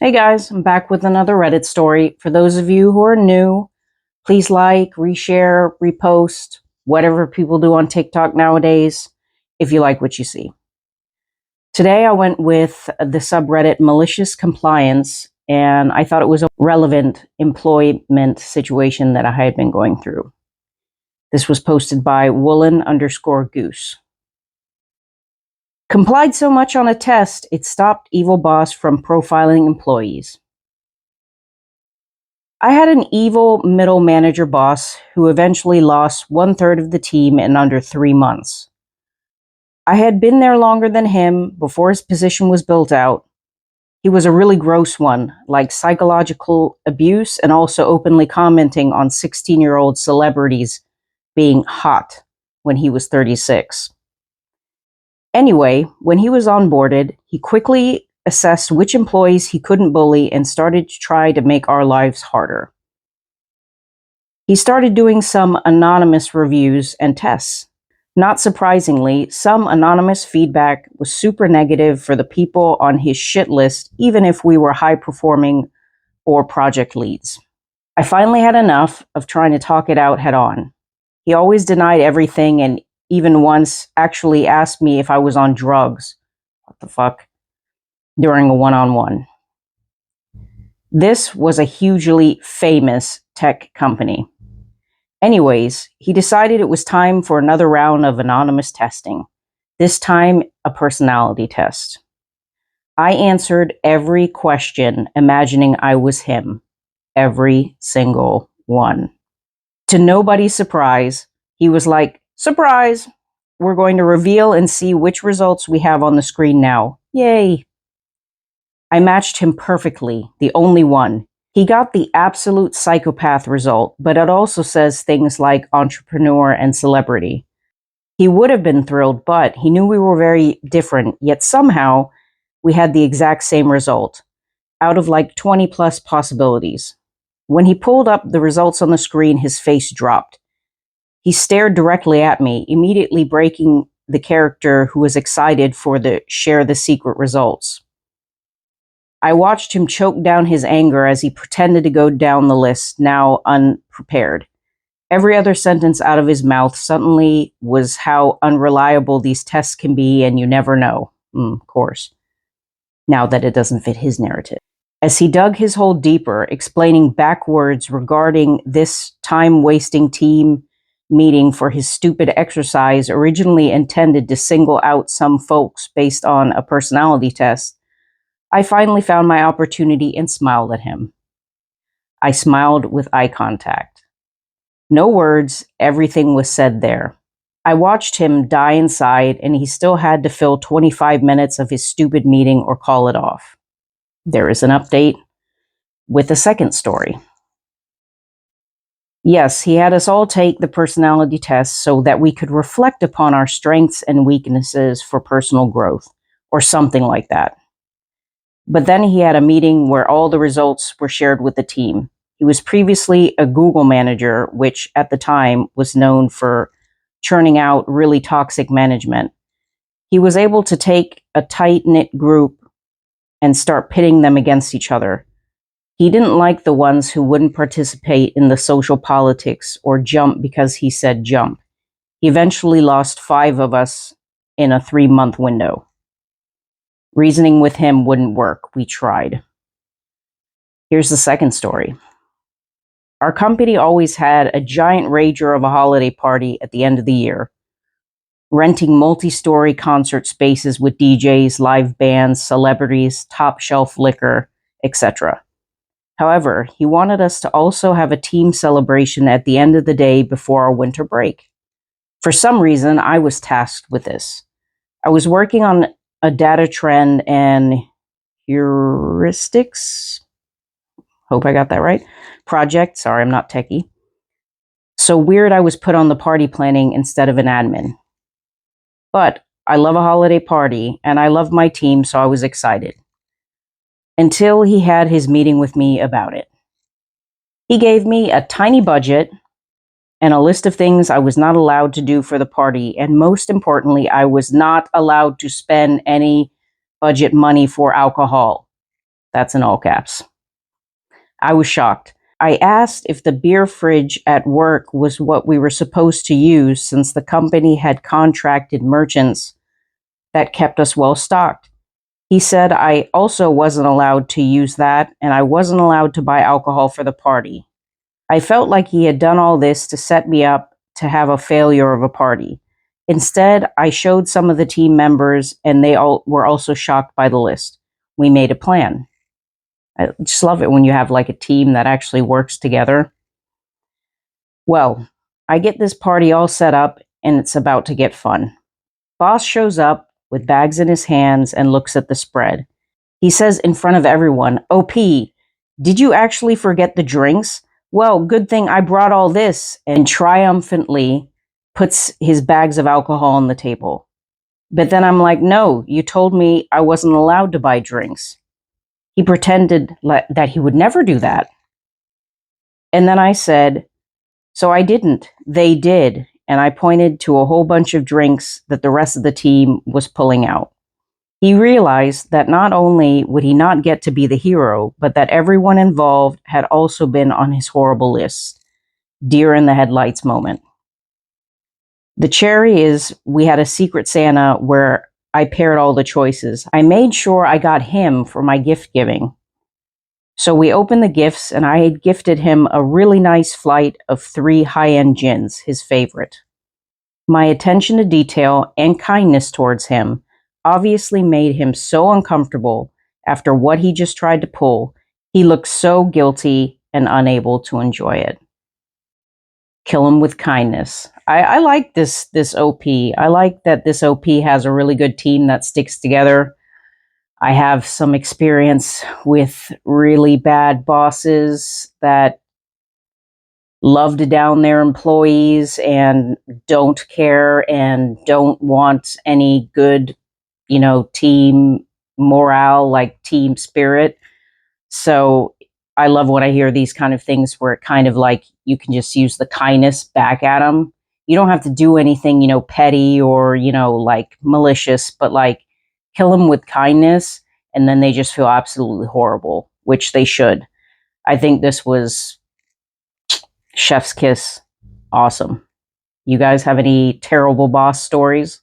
Hey guys, I'm back with another Reddit story. For those of you who are new, please like, reshare, repost, whatever people do on TikTok nowadays, if you like what you see. Today I went with the subreddit Malicious Compliance, and I thought it was a relevant employment situation that I had been going through. This was posted by woolen_goose. Complied so much on a test, it stopped evil boss from profiling employees. I had an evil middle manager boss who eventually lost 1/3 of the team in under 3 months. I had been there longer than him before his position was built out. He was a really gross one, like psychological abuse and also openly commenting on 16-year-old celebrities being hot when he was 36. Anyway, when he was onboarded, he quickly assessed which employees he couldn't bully and started to try to make our lives harder. He started doing some anonymous reviews and tests. Not surprisingly, some anonymous feedback was super negative for the people on his shit list, even if we were high performing or project leads. I finally had enough of trying to talk it out head on. He always denied everything and even once actually asked me if I was on drugs. What the fuck? During a one-on-one. This was a hugely famous tech company. Anyways, he decided it was time for another round of anonymous testing, this time a personality test. I answered every question imagining I was him, every single one. To nobody's surprise, he was like, "Surprise! We're going to reveal and see which results we have on the screen now. Yay!" I matched him perfectly, the only one. He got the absolute psychopath result, but it also says things like entrepreneur and celebrity. He would have been thrilled, but he knew we were very different, yet somehow we had the exact same result, out of like 20 plus possibilities. When he pulled up the results on the screen, his face dropped. He stared directly at me, immediately breaking the character who was excited for the share the secret results. I watched him choke down his anger as he pretended to go down the list, now unprepared. Every other sentence out of his mouth suddenly was how unreliable these tests can be, and you never know. Of course. Now that it doesn't fit his narrative. As he dug his hole deeper, explaining backwards regarding this time-wasting team meeting for his stupid exercise originally intended to single out some folks based on a personality test, I finally found my opportunity and smiled at him. I smiled with eye contact. No words, everything was said there. I watched him die inside, and he still had to fill 25 minutes of his stupid meeting or call it off. There is an update with a second story. Yes, he had us all take the personality test so that we could reflect upon our strengths and weaknesses for personal growth, or something like that. But then he had a meeting where all the results were shared with the team. He was previously a Google manager, which at the time was known for churning out really toxic management. He was able to take a tight-knit group and start pitting them against each other. He didn't like the ones who wouldn't participate in the social politics or jump because he said jump. He eventually lost 5 of us in a 3-month window. Reasoning with him wouldn't work. We tried. Here's the second story. Our company always had a giant rager of a holiday party at the end of the year, renting multi-story concert spaces with DJs, live bands, celebrities, top-shelf liquor, etc. However, he wanted us to also have a team celebration at the end of the day before our winter break. For some reason, I was tasked with this. I was working on a data trend and heuristics, hope I got that right, project. Sorry, I'm not techie. So weird I was put on the party planning instead of an admin. But I love a holiday party, and I love my team, so I was excited. Until he had his meeting with me about it. He gave me a tiny budget and a list of things I was not allowed to do for the party, and most importantly, I was not allowed to spend any budget money for alcohol. That's in all caps. I was shocked. I asked if the beer fridge at work was what we were supposed to use since the company had contracted merchants that kept us well stocked. He said I also wasn't allowed to use that and I wasn't allowed to buy alcohol for the party. I felt like he had done all this to set me up to have a failure of a party. Instead, I showed some of the team members and they all were also shocked by the list. We made a plan. I just love it when you have like a team that actually works together. Well, I get this party all set up and it's about to get fun. Boss shows up with bags in his hands and looks at the spread. He says in front of everyone, "OP, did you actually forget the drinks? Well, good thing I brought all this," and triumphantly puts his bags of alcohol on the table. But then I'm like, "No, you told me I wasn't allowed to buy drinks." He pretended that he would never do that. And then I said, "So I didn't. They did." And I pointed to a whole bunch of drinks that the rest of the team was pulling out. He realized that not only would he not get to be the hero, but that everyone involved had also been on his horrible list. Deer in the headlights moment. The cherry is we had a secret Santa where I paired all the choices. I made sure I got him for my gift giving. So we opened the gifts, and I had gifted him a really nice flight of 3 high-end gins, his favorite. My attention to detail and kindness towards him obviously made him so uncomfortable after what he just tried to pull. He looked so guilty and unable to enjoy it. Kill him with kindness. I like this OP. I like that this OP has a really good team that sticks together. I have some experience with really bad bosses that love to down their employees and don't care and don't want any good, team morale, like team spirit. So I love when I hear these kind of things where it kind of like you can just use the kindness back at them. You don't have to do anything, petty or, like malicious, but like kill them with kindness and then they just feel absolutely horrible, which they should. I think this was chef's kiss. Awesome. You guys have any terrible boss stories?